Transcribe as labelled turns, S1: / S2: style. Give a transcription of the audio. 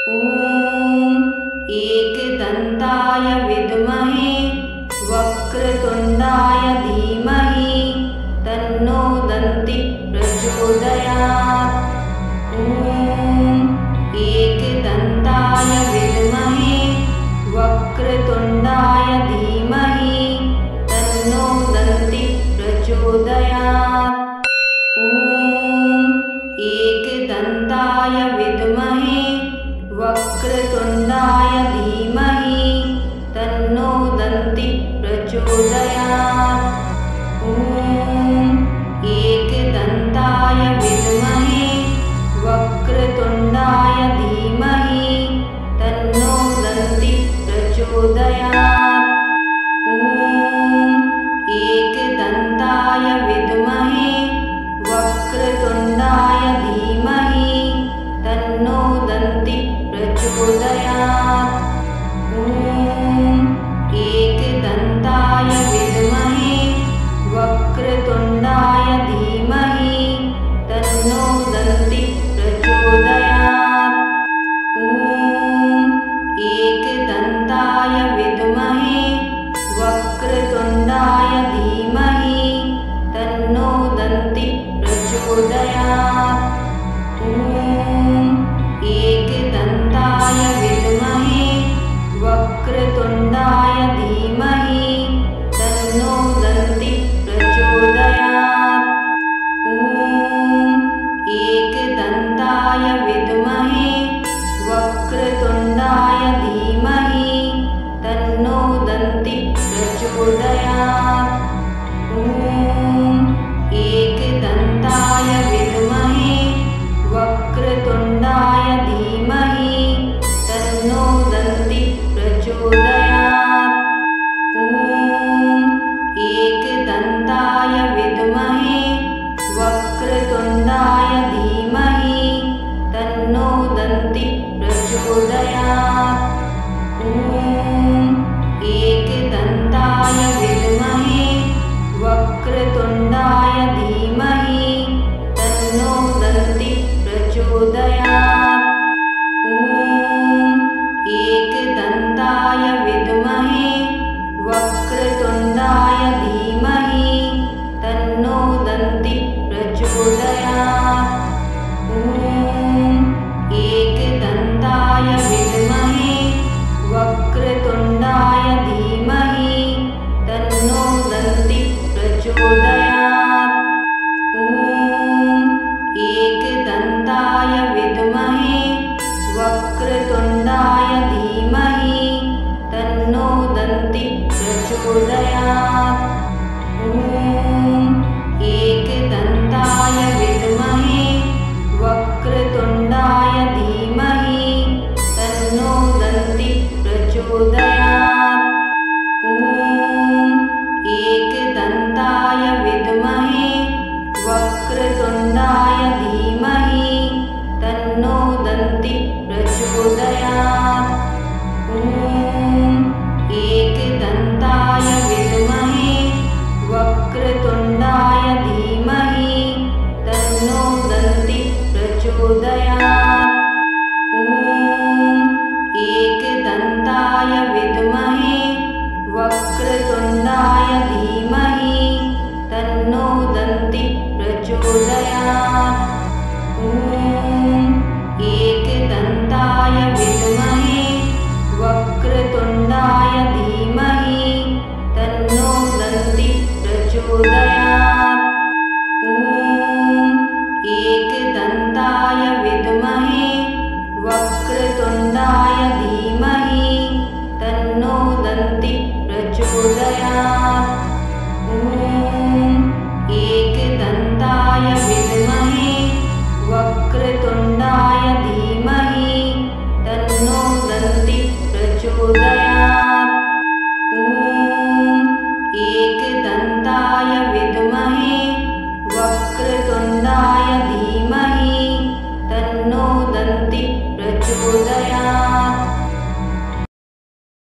S1: ॐ एकदन्ताय विद्महे वक्रतुण्डाय धीमहि तन्नो दन्ति प्रचोदयात्। ॐ एकदन्ताय विद्महे वक्रतुण्डाय धीमहि तन्नो दन्ति प्रचोदयात्। ॐ एकदन्ताय विद्महे वक्रतुण्डाय धीमहि तन्नो दन्ति प्रचोदयात्। ॐ एकदन्ताय विद्महे वक्रतुण्डाय धीमहि तन्नो दन्ति प्रचोदयात्। ॐ एकदन्ताय विद्महे वक्रतुण्डाय धीमहि तन्नो दन्ति प्रचोदयात्। ॐ एकदन्ताय विद्महे वक्रतुण्डाय धीमहि तन्नो दन्ति प्रचोदयात्। ॐ एकदन्ताय विद्महे वक्रतुण्डाय धीमहि तन्नो दन्ति प्रचोदयात्। ॐ एकदन्ताय विद्महे वक्रतुण्डाय धीमहि तन्नो दन्ति प्रचोदयात्। ॐ एकदन्ताय विद्महे वक्रतुण्डाय धीमहि तन्नो दन्ति प्रचोदयात्। ॐ एकदन्ताय विद्महे वक्रतुण्डाय धीमहि तन्नो दन्ति प्रचोदयात्। ॐ एकदन्ताय विद्महे वक्रतुण्डाय धीमहि तन्नो दन्ति प्रचोदयात्। ॐ एकदन्ताय विद्महे वक्रतुण्डाय धीमहि तन्नो दन्ति प्रचोदयात्। ॐ एकदन्ताय विद्महे वक्रतुण्डाय धीमहि तन्नो दन्ति प्रचोदयात्। ॐ एकदन्ताय विद्महे वक्रतुण्डाय धीमहि तन्नो दन्ति प्रचोदयात्। ॐ एकदन्ताय विद्महे वक्रतुण्डाय धीमहि तन्नो दन्ति प्रचोदयात्। ॐ एकदन्ताय विद्महे वक्रतुण्डाय धीमहि तन्नो दन्ति प्रचोदयात्। ॐ एकदन्ताय विद्महे वक्रतुण्डाय धीमहि तन्नो दन्ति प्रचोदयात्। ॐ एकदन्ताय विद्महे वक्रतुण्डाय धीमहि तन्नो दन्ति प्रचोदयात्। ॐ एकदन्ताय विद्महे वक्रतुण्डाय धीमहि तन्नो दन्ति प्रचोदयात्। ॐ एकदन्ताय विद्महे वक्रतुण्डाय